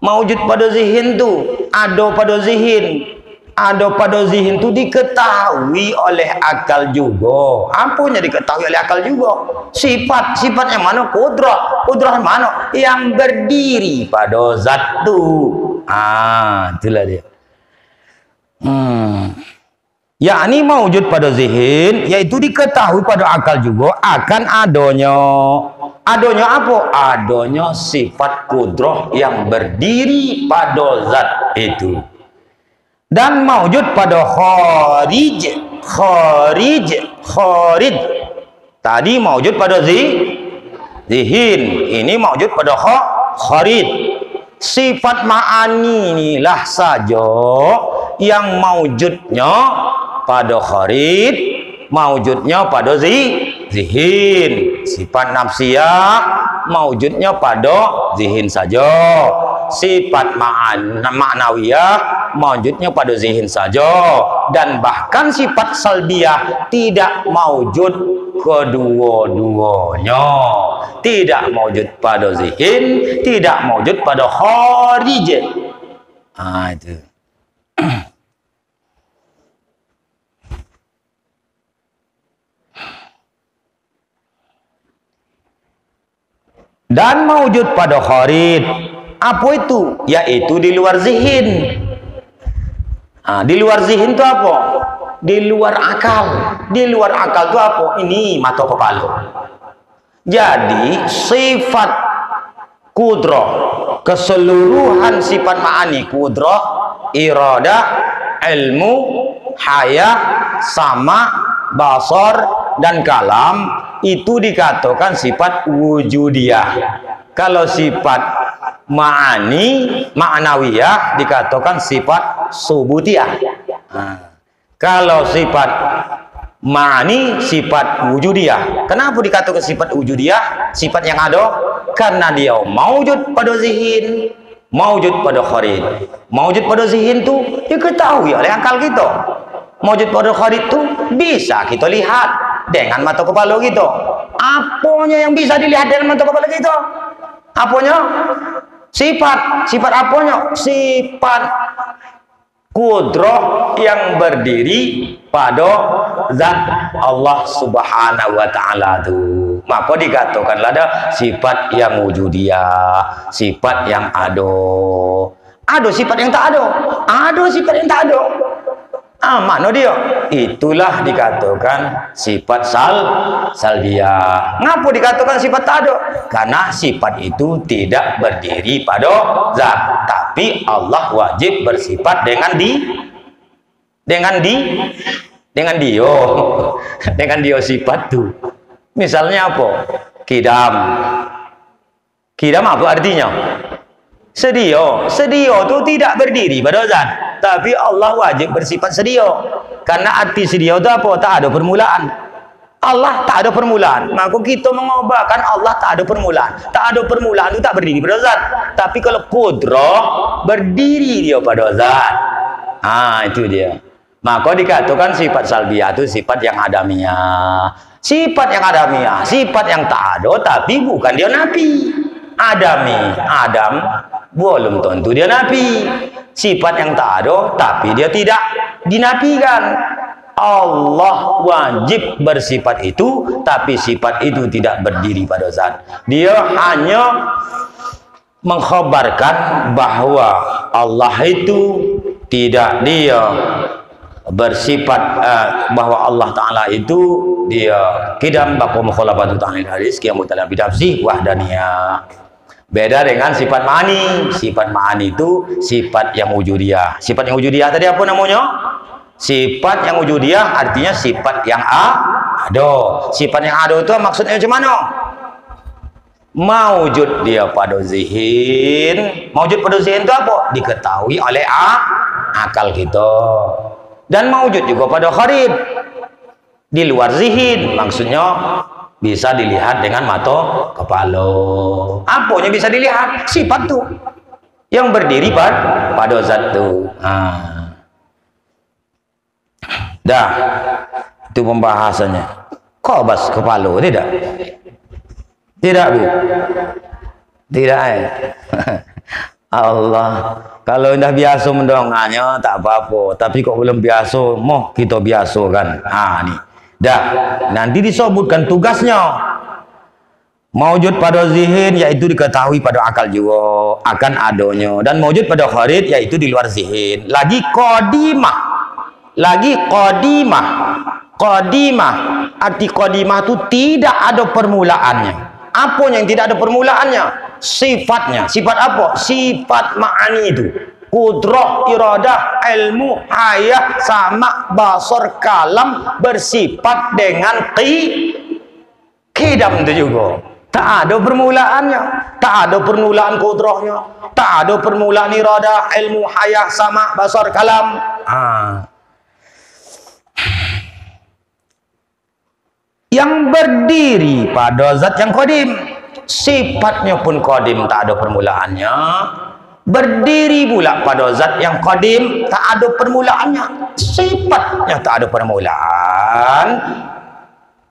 Maujud pada zihin tu, ada pada zihin. Ada pada zihin tu diketahui oleh akal juga. Apanya diketahui oleh akal juga? Sifat yang mana? Kudrah. Kudrah mana? Yang berdiri pada zat tu. Itulah dia. Yakni maujud pada zihin, yaitu diketahui pada akal juga akan adanya. Adanya apa? Adanya sifat kudrah yang berdiri pada zat itu. dan maujud pada kharij. Tadi maujud pada zihin, ini maujud pada kharij. Sifat ma'ani inilah saja yang maujudnya pada kharij, maujudnya pada zihin. Sifat nafsiyah maujudnya pada zihin saja. Sifat ma'nawiyah maujudnya pada zihin saja. Dan bahkan sifat salbiyah tidak maujud kedua-duanya. Tidak maujud pada zihin, tidak maujud pada kharij. Itu. Dan maujud pada kharij. Apa itu? Yaitu di luar zihin. Di luar zihin itu apa? Di luar akal. Di luar akal itu apa? Ini mata kepala. Jadi sifat kudrah, keseluruhan sifat ma'ani, kudrah, iradah, ilmu, haya, sama, basar, dan kalam, itu dikatakan sifat wujudiyah. Kalau sifat ma'ani, ma'nawiyah, dikatakan sifat subutiyah. Kalau sifat ma'ani, sifat wujudiyah. Kenapa dikatakan sifat wujudiyah? Sifat yang ada karena dia maujud pada zihin, maujud pada kharij. Maujud pada zihin itu diketahui oleh akal kita. Maujud pada kharij itu bisa kita lihat dengan mata kepala kita. Apanya yang bisa dilihat dengan mata kepala kita? Apanya? Sifat apanya? Sifat kudrah yang berdiri pada zat Allah Subhanahu wa taala itu. Maka dikatakanlah ada sifat yang wujudiyah, sifat yang ada. Ada sifat yang tak ada. Ada sifat yang tak ada. Mana dia? Itulah dikatakan sifat salbiyah. Ngapa dikatakan sifat tak ada? Karena sifat itu tidak berdiri pada zat, tapi Allah wajib bersifat dengan dia sifat itu. Misalnya apa? Kidam. Kidam apa artinya? Sedia. Sedia itu tidak berdiri pada zat, tapi Allah wajib bersifat sedia. Karena arti sedia itu apa? Tak ada permulaan. Allah tak ada permulaan. Maka kita mengubahkan Allah tak ada permulaan. Tak ada permulaan itu tak berdiri pada zat. Tapi kalau kudrah berdiri dia pada zat. Itu dia. Maka dikatakan sifat salbiyah itu sifat yang adamiyah. Sifat yang adamiyah, sifat yang tak ada tapi bukan dia nafi. Adam belum tentu dia nafi. Sifat yang tak ada tapi dia tidak dinafikan. Allah wajib bersifat itu, tapi sifat itu tidak berdiri pada zat. Dia hanya mengkhabarkan bahwa Allah itu tidak dia bersifat bahwa Allah Ta'ala itu dia kidam baku mukhalafatu ta'ala hadis kiamu ta'ala bidafsih wahdaniyah. Beda dengan sifat ma'ani. Sifat ma'ani itu sifat yang wujudiyah. Sifat yang wujudiyah tadi apa namanya? Sifat yang wujudiyah artinya sifat yang ada. Sifat yang ada itu maksudnya macam mana? Maujud dia pada zihin. Maujud pada zihin itu apa? Diketahui oleh akal kita. Dan maujud juga pada kharij. Di luar zihin. Maksudnya bisa dilihat dengan mata kepala. Apanya bisa dilihat? Sifat tuh yang berdiri pada zat tuh. Dah, itu pembahasannya. Kobas kepala, tidak? Tidak, Bu? Tidak, Allah. Kalau dah biasa mendonganya tak apa-apa, tapi kok belum biasa, moh kita biasa kan. Nih. Dah, nanti disebutkan tugasnya. Maujud pada zihin yaitu diketahui pada akal juga akan adanya, dan maujud pada kharij yaitu di luar zihin. Lagi qadimah. Qadimah. Arti qadimah itu tidak ada permulaannya. Apa yang tidak ada permulaannya? Sifatnya. Sifat apa? Sifat ma'ani itu. kudrah, iradah, ilmu, hayah, sama, basar, kalam bersifat dengan qidam itu juga. Tak ada permulaannya, tak ada permulaan kudrahnya, tak ada permulaan iradah, ilmu, hayah, sama, basar, kalam. Yang berdiri pada zat yang qadim, sifatnya pun qadim, tak ada permulaannya. Berdiri pula pada zat yang qadim, tak ada permulaannya, sifatnya tak ada permulaan,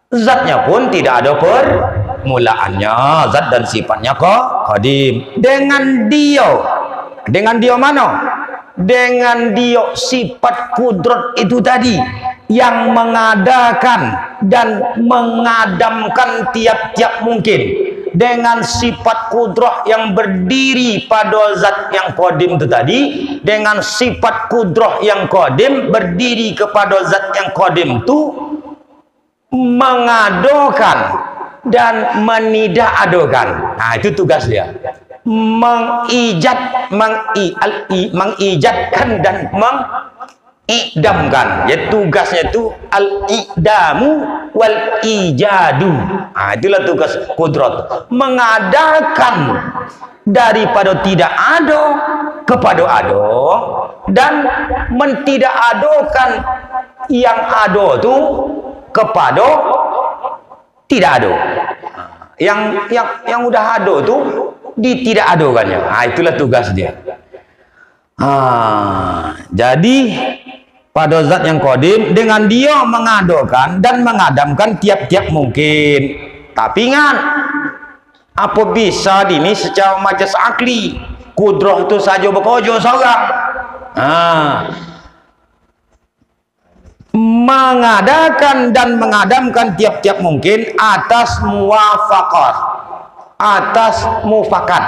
zatnya pun tidak ada permulaannya, zat dan sifatnya qadim. Dengan dia mana? Dengan dia sifat kudrat itu tadi yang mengadakan dan mengadamkan tiap-tiap mungkin, dengan sifat kudrah yang berdiri pada zat yang qadim itu tadi, dengan sifat kudrah yang qadim berdiri kepada zat yang qadim itu, mengadokan dan menidakadakan. Nah, itu tugas dia. Mengijadkan dan mengidamkan. Ya, tugasnya itu al-idamu wal ijadu. Nah, itulah tugas kudrat. Mengadakan daripada tidak ada kepada ada, dan mentidakadakan yang ada itu kepada tidak ada. Yang udah ada itu ditidakadakannya. Nah, itulah tugas dia. Jadi pada zat yang qadim, dengan dia mengadakan dan mengadamkan tiap-tiap mungkin. Tapi ingat, apa bisa ini secara majas akli, kudrah itu saja bekerja seorang. Mengadakan dan mengadamkan tiap-tiap mungkin atas muwafaqah, atas mufakat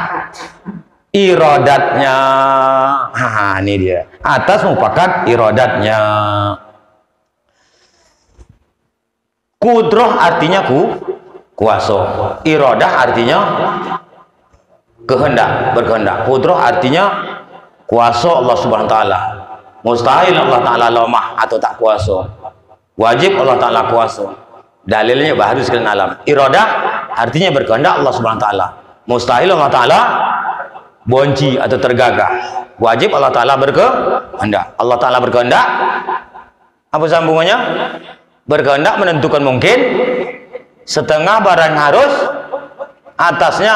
iradatnya. Ini dia, atas mufakat iradatnya. Kudrah artinya kuasa, iradah artinya kehendak, berkehendak. Kudrah artinya kuasa Allah Subhanahu wa taala. Mustahil Allah Ta'ala lemah atau tak kuasa. Wajib Allah Ta'ala kuasa. Dalilnya bahari sekalian alam. Iradah artinya berkehendak Allah Subhanahu wa taala. Mustahil Allah Ta'ala bonci atau tergagah. Wajib Allah Ta'ala berkehendak. Allah Ta'ala berkehendak. Apa sambungannya? Berkehendak menentukan mungkin. Setengah barang harus, atasnya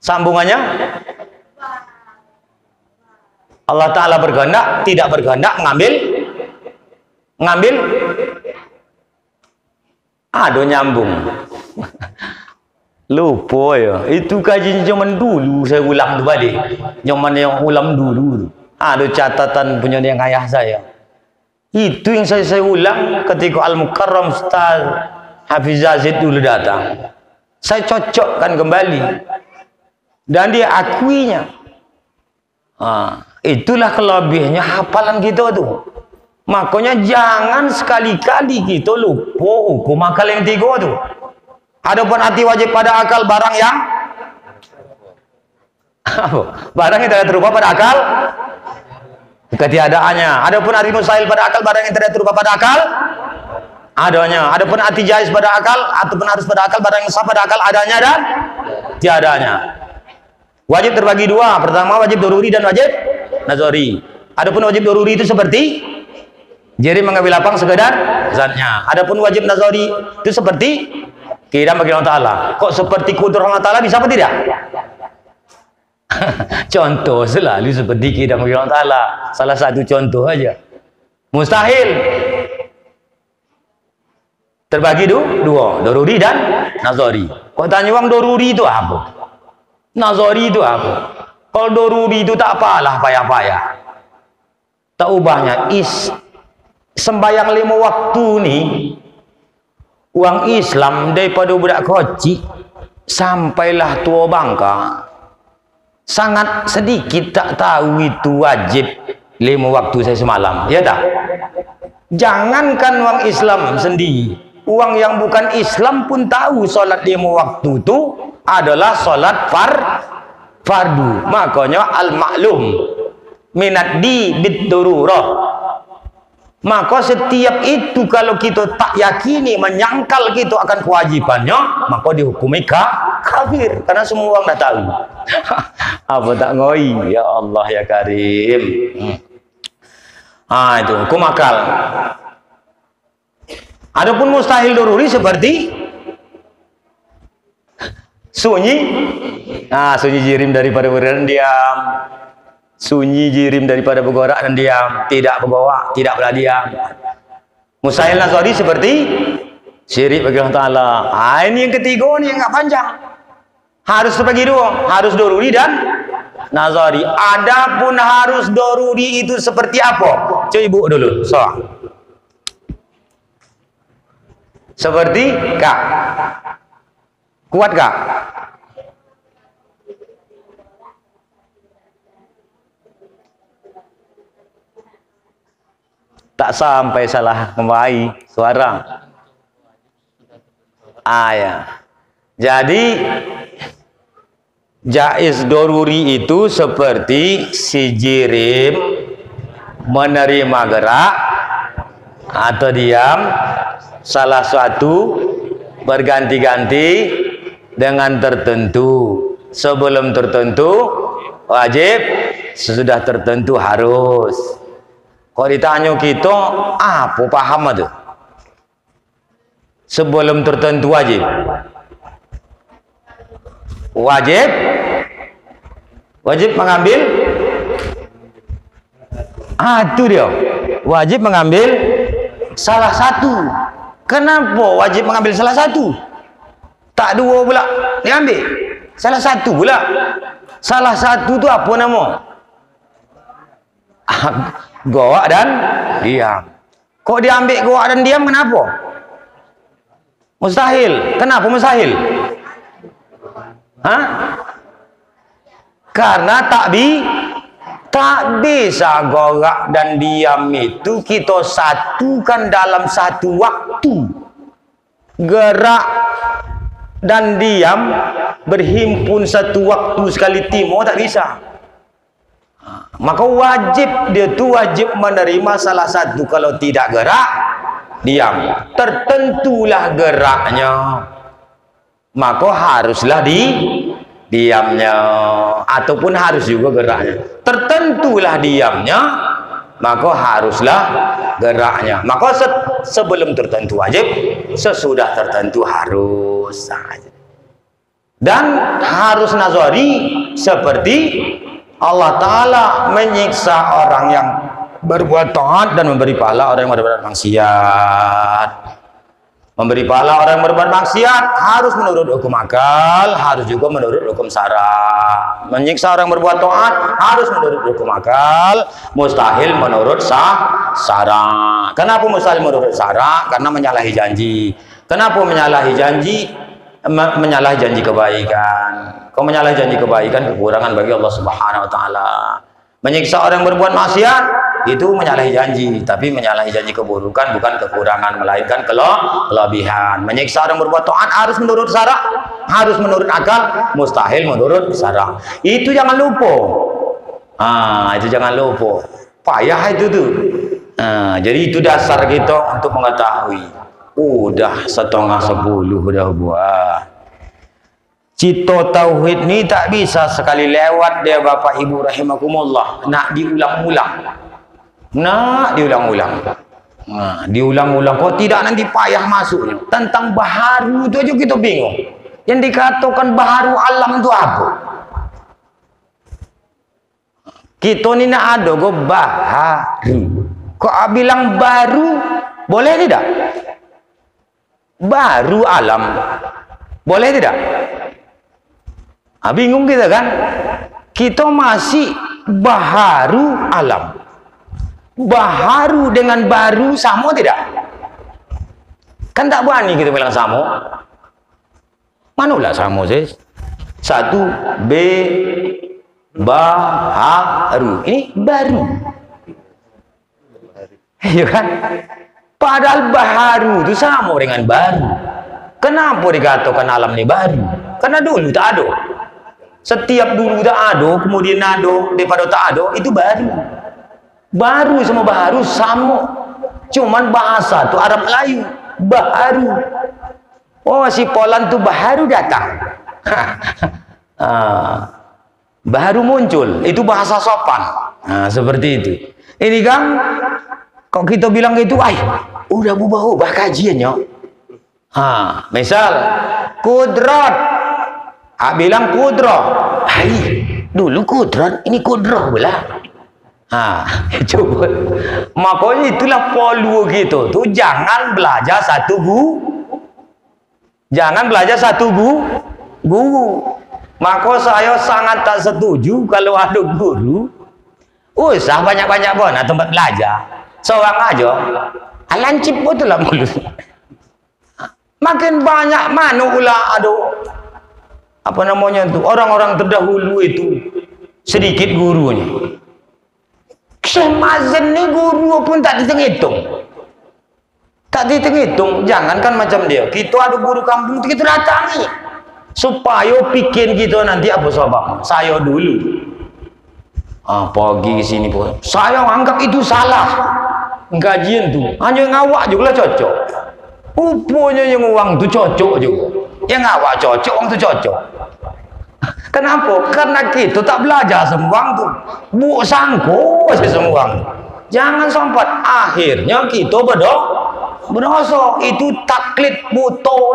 sambungannya Allah Ta'ala berkehendak, tidak berkehendak ngambil aduh, nyambung. Lupa ya, itu kajian zaman dulu, saya ulang tu balik. Zaman yang ulang dulu, ada catatan punya yang ayah saya. Itu yang saya ulang ketika Al-Mukarram Ustaz Hafiz Yazid dulu datang. Saya cocokkan kembali dan dia akuinya. Itulah kelebihannya hafalan kita tuh. Makanya jangan sekali-kali kita lupa hukum akal yang tiga tuh. Adapun hati wajib pada akal barang yang barang yang tidak terubah pada akal ketiadaannya. Adapun hati mustahil pada akal barang yang tidak terubah pada akal adanya. Adapun hati jaiz pada akal ataupun harus pada akal barang yang sah pada akal adanya dan tiadanya. Wajib terbagi dua. Pertama wajib doruri dan wajib nazari. Adapun wajib doruri itu seperti jari mengambil lapang sekedar zatnya. Adapun wajib nazari itu seperti kira bagi Allah Ta'ala. Kok seperti kudrah Allah Ta'ala bisa apa tidak? Contoh selalu seperti kira bagi Allah Ta'ala. Salah satu contoh aja. Mustahil. Terbagi dua. Doruri dan nazari. Kok tanya orang doruri itu apa? Nazari itu apa? Kalau doruri itu tak apalah payah-payah. Tak ubahnya sembayang 5 waktu nih, uang Islam daripada budak kecil sampailah tua bangka, sangat sedikit tak tahu itu wajib 5 waktu saya semalam, ya tak? Jangankan uang Islam sendiri, uang yang bukan Islam pun tahu solat 5 waktu itu adalah solat fardu. Makanya al-maklum minat di bid-darurah. Maka setiap itu kalau kita tak yakini, menyangkal kita akan kewajibannya, maka dihukumi kafir. Karena semua orang dah tahu. Apa tak ngoi? Ya Allah ya Karim. Itu hukum akal. Adapun mustahil daruri seperti sunyi. Sunyi jirim daripada bergerak dan diam. Sunyi jirim daripada bergerak dan diam, tidak bergerak, tidak pula diam. Mustahil nazari seperti syirik bagi Allah Ta'ala. Ini yang ketiga ni yang enggak panjang. Harus terbagi dua, harus daruri dan nazari. Adapun harus daruri itu seperti apa? Coba ibu dulu. Seperti kak. Kuat kak? Tak sampai salah kembali suara. Ya. Jadi jaiz doruri itu seperti si jirim menerima gerak atau diam, salah satu berganti-ganti dengan tertentu. Sebelum tertentu wajib, sesudah tertentu harus. Kalau ditanya kita, apa paham itu? Sebelum tertentu wajib. Wajib mengambil. Itu dia. Wajib mengambil salah satu. Kenapa wajib mengambil salah satu? Tak dua pula diambil. Salah satu pula. Salah satu tu apa nama? Goak dan diam. Kok diambil goak dan diam kenapa? Mustahil. Kenapa mustahil? Karena tak bisa goak dan diam itu kita satukan dalam satu waktu. Gerak dan diam berhimpun satu waktu sekali timo tak bisa. Maka wajib dia tu wajib menerima salah satu. Kalau tidak gerak, diam. Tertentulah geraknya, maka haruslah diamnya, ataupun harus juga geraknya. Tertentulah diamnya, maka haruslah geraknya. Maka sebelum tertentu wajib, sesudah tertentu harus. Dan harus nazari seperti Allah Ta'ala menyiksa orang yang berbuat taat dan memberi pahala orang yang berbuat maksiat. Memberi pahala orang yang berbuat maksiat harus menurut hukum akal, harus juga menurut hukum syara. Menyiksa orang yang berbuat taat harus menurut hukum akal, mustahil menurut syara. Kenapa mustahil menurut syara? Karena menyalahi janji. Kenapa menyalahi janji? Menyalahi janji kebaikan. Kau menyalahi janji kebaikan, kekurangan bagi Allah Subhanahu wa Ta'ala. Menyiksa orang yang berbuat maksiat itu menyalahi janji, tapi menyalahi janji keburukan bukan kekurangan, melainkan kelebihan. Menyiksa orang berbuat taat harus menurut syara, harus menurut akal, mustahil menurut syara. Itu jangan lupa. Itu jangan lupa. Payah itu tuh. Jadi itu dasar kita untuk mengetahui. Udah 9:30 udah buat. Cito tauhid ni tak bisa sekali lewat dia Bapak Ibu rahimakumullah. Nak diulang-ulang. Diulang-ulang. Kok tidak nanti payah masuknya. Tentang baharu itu aja kita bingung. Yang dikatakan baharu alam itu apa? Kita ni nak ada kok baharu. Kok bilang baru? Boleh tidak? Baru alam. Boleh tidak? Bingung kita kan? Kita masih baharu alam. Baharu dengan baru sama tidak? Kan tak berani kita bilang sama. Manalah sama sih? Satu B baharu. Ini baru. Iya kan? Padahal baharu itu sama dengan baru. Kenapa dikatakan alam ini baru? Karena dulu tak ada. Setiap dulu tak ada, kemudian ada, daripada tak ada, itu baru. Baru semua baru sama. Cuman bahasa tu Arab Melayu, baru. Oh, si Polan tu baru datang. Baru muncul, itu bahasa sopan. Seperti itu. Ini kan, kok kita bilang gitu, udah ubah kajiannya. Misal, kudrat. Bilang kudrat. Dulu kudrat, ini kudroh belah. Coba. Makanya itulah polu gitu. Tu jangan belajar satu Jangan belajar satu guru. Maka saya sangat tak setuju kalau ada guru usah banyak-banyak pun tempat belajar. Seorang aja lancip betul lah mulut. Makin banyak mana pula ada apa namanya tu orang-orang terdahulu itu sedikit gurunya. Semazin ni guru pun tak dihitung. Tak dihitung. Jangankan macam dia. Kita ada guru kampung kita datangi supaya bikin kita nanti apa sebab saya dulu pergi ke sini pun saya anggap itu salah gajian tu hanya ngawak juga lah cocok. Rupanya yang uang tu cocok juga, yang ngawak cocok, uang tu cocok. Kenapa? Karena kita tak belajar semua tu, buk sangko semua. Jangan sampai akhirnya kita berdosa. Itu taklid buto.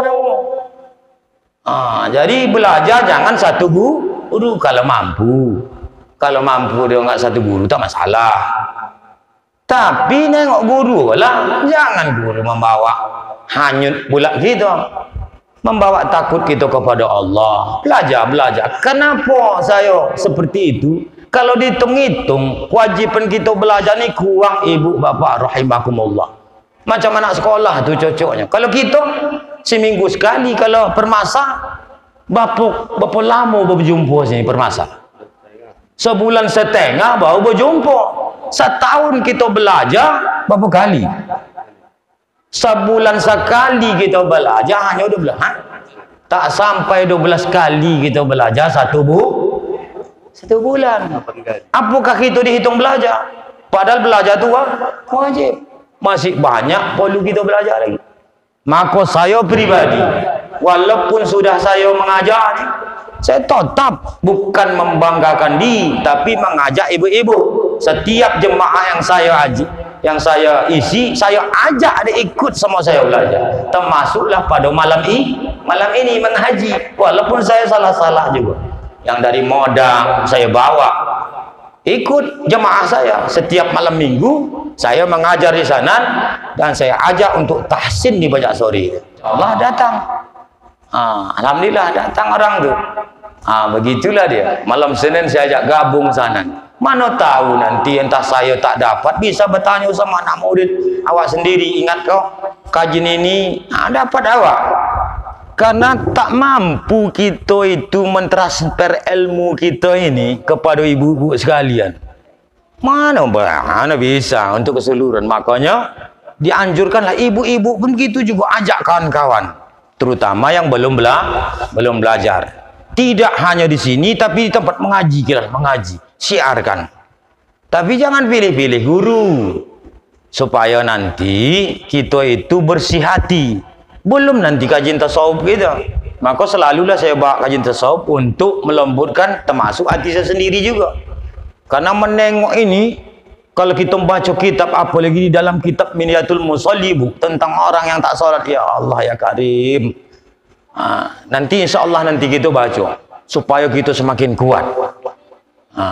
Jadi belajar jangan satu guru kalau mampu. Kalau mampu dia enggak satu guru tak masalah. Tapi nengok guru lah, jangan guru membawa hanyut pula kita. Membawa takut kita kepada Allah. Belajar. Kenapa saya seperti itu? Kalau dihitung-hitung, kewajiban kita belajar ni kurang ibu bapa rahimakumullah. Macam anak sekolah tu cocoknya. Kalau kita seminggu sekali, kalau permasa berapa lama berjumpa sini permasa? Sebulan setengah baru berjumpa. Setahun kita belajar berapa kali? Sebulan sekali kita belajar hanya 12. Tak sampai 12 kali kita belajar satu bulan. Apakah kita dihitung belajar? Padahal belajar tu wajib. Masih banyak perlu kita belajar lagi. Maka saya pribadi, walaupun sudah saya mengajar ni, saya tetap bukan membanggakan diri, tapi mengajak ibu-ibu. Setiap jemaah yang saya isi, saya ajak dia ikut sama saya belajar. Termasuklah pada malam ini mengaji. Walaupun saya salah-salah juga. Yang dari Modang saya bawa ikut jemaah saya. Setiap malam minggu saya mengajar di sana dan saya ajak untuk tahsin di Bajak Sori. Allah datang. Alhamdulillah datang orang tu. Begitulah dia. Malam Senin saya ajak gabung sana. Mana tahu nanti entah saya tak dapat bisa bertanya sama anak murid awak sendiri. Ingat kau kajian ini dapat awak. Karena tak mampu kita itu mentransfer ilmu kita ini kepada ibu-ibu sekalian. Mana bisa untuk keseluruhan. Makanya dianjurkanlah ibu-ibu pun begitu juga, ajak kawan-kawan, terutama yang belum belajar. Tidak hanya di sini tapi di tempat mengaji, siarkan. Tapi jangan pilih-pilih guru supaya nanti kita itu bersih hati. Belum nanti kajian tasawuf kita. Maka selalulah saya bawa kajian tasawuf untuk melembutkan termasuk hati saya sendiri juga. Karena menengok ini, kalau kita membaca kitab, apalagi di dalam kitab Minyatul Musalli tentang orang yang tak salat, ya Allah ya Karim. Nanti insya Allah nanti kita baca supaya kita semakin kuat.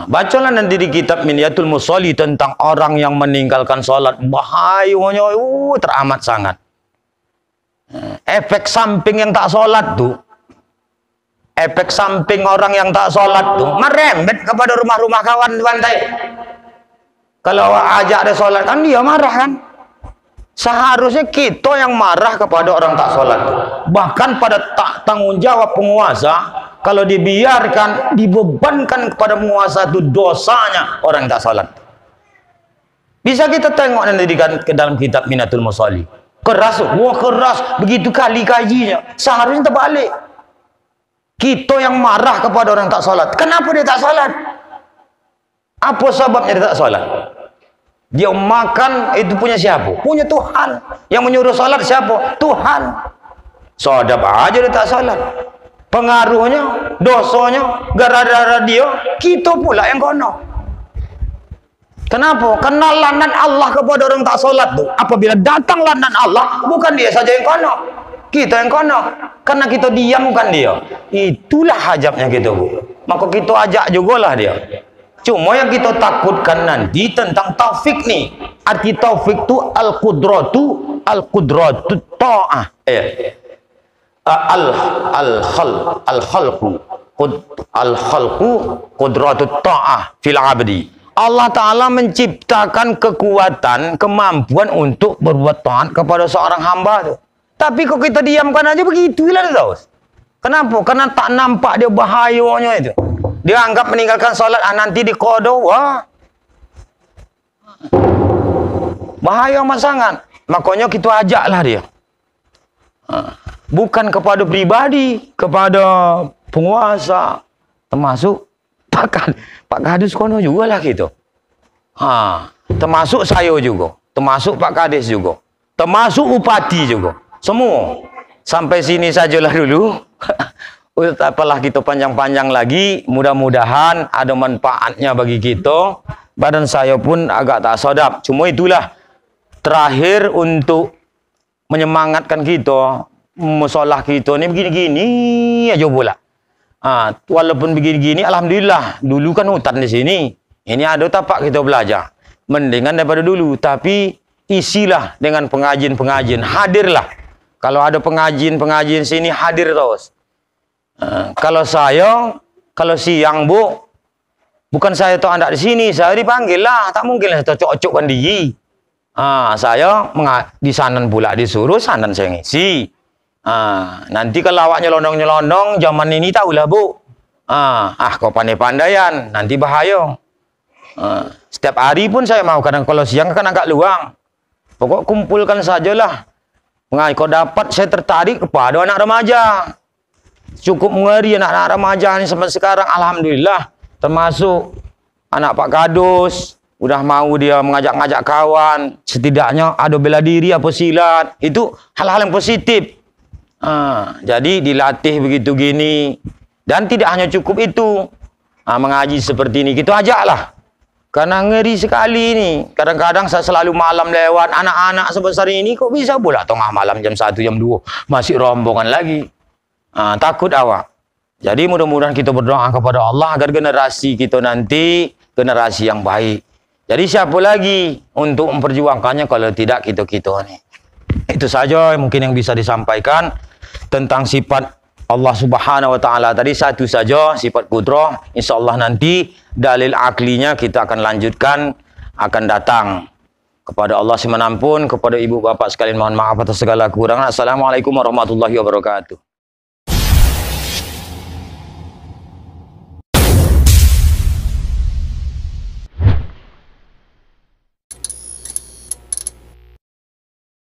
Bacalah nanti di kitab Minyatul Musalli tentang orang yang meninggalkan salat. Bahayanya teramat sangat. Efek samping yang tak sholat tuh, efek samping orang yang tak sholat tuh merembet kepada rumah-rumah kawan di pantai. Kalau ajak dia sholat kan dia marah kan. Seharusnya kita yang marah kepada orang tak sholat tuh. Bahkan pada tak tanggung jawab penguasa, kalau dibiarkan dibebankan kepada penguasa itu dosanya orang tak sholat. Bisa kita tengok nanti ke dalam kitab Minatul Musalli. Keras, keras, begitu kali kajinya. Seharusnya terbalik. Kita yang marah kepada orang tak salat. Kenapa dia tak salat? Apa sebabnya dia tak salat? Dia makan itu punya siapa? Punya Tuhan. Yang menyuruh salat siapa? Tuhan. Sadap aja dia tak salat. Pengaruhnya, dosanya, gara-gara dia, kita pula yang kono. Kenapa? Karena laknat Allah kepada orang tak salat tu. Apabila datang laknat Allah, bukan dia saja yang kono. Kita yang kono. Karena kita diam bukan dia. Itulah hajabnya kita, Bu. Maka kita ajak jugalah dia. Cuma yang kita takutkan nanti tentang taufik nih. Arti taufik tu al-qudratu ta'ah. Al-khalqu qudratu ta'ah fil abdi. Allah Ta'ala menciptakan kekuatan, kemampuan untuk berbuat taat kepada seorang hamba tu. Tapi kok kita diamkan aja begitulah tu. Kenapa? Karena tak nampak dia bahayanya itu. Dia anggap meninggalkan solat nanti diqada, wah. Bahaya amat sangat. Makanya kita ajaklah dia. Bukan kepada pribadi, kepada penguasa, termasuk Pak Kadis kono jugalah gitu. Termasuk saya juga, termasuk Pak Kadis juga, termasuk Bupati juga. Semua. Sampai sini sajalah dulu. Apalah kita panjang-panjang lagi, mudah-mudahan ada manfaatnya bagi kita. Badan saya pun agak tak sadap. Cuma itulah terakhir untuk menyemangatkan kita. Masalah kita ni begini-gini aja pula. Walaupun begini-gini, alhamdulillah. Dulu kan hutan di sini. Ini ada tapak kita belajar. Mendingan daripada dulu. Tapi isilah dengan pengajian-pengajian. Hadirlah. Kalau ada pengajian-pengajian sini, hadir terus. Kalau siang, Bu, bukan saya tahu anda di sini, saya dipanggil lah. Tak mungkin saya cocok-cocokkan diri. Saya di sanan pula disuruh, sanan saya ngisi. Nanti kalau awak nyelondong-nyelondong, zaman ini tahulah, Bu. Kau pandai-pandaian, nanti bahaya. Setiap hari pun saya mau, kadang kalau siang kan agak luang. Pokok kumpulkan sajalah. Kau dapat, saya tertarik kepada anak remaja. Cukup mengeri anak-anak remaja ini sampai sekarang, alhamdulillah. Termasuk anak Pak Kadus, udah mau dia mengajak-ngajak kawan. Setidaknya ada bela diri apa silat. Itu hal-hal yang positif. Jadi dilatih begitu gini. Dan tidak hanya cukup itu. Mengaji seperti ini, kita ajaklah. Karena ngeri sekali ini. Kadang-kadang saya selalu malam lewat. Anak-anak sebesar ini kok bisa pula tengah malam jam 1, jam 2. Masih rombongan lagi. Takut awak. Jadi mudah-mudahan kita berdoa kepada Allah agar generasi kita nanti generasi yang baik. Jadi siapa lagi untuk memperjuangkannya kalau tidak kita-kita nih. Itu saja mungkin yang bisa disampaikan tentang sifat Allah Subhanahu wa taala. Tadi satu saja sifat qudrah. Insyaallah nanti dalil aklinya kita akan lanjutkan, akan datang. Kepada Allah Subhanahu kepada ibu bapak sekalian mohon maaf atas segala kekurangan. Assalamualaikum warahmatullahi wabarakatuh.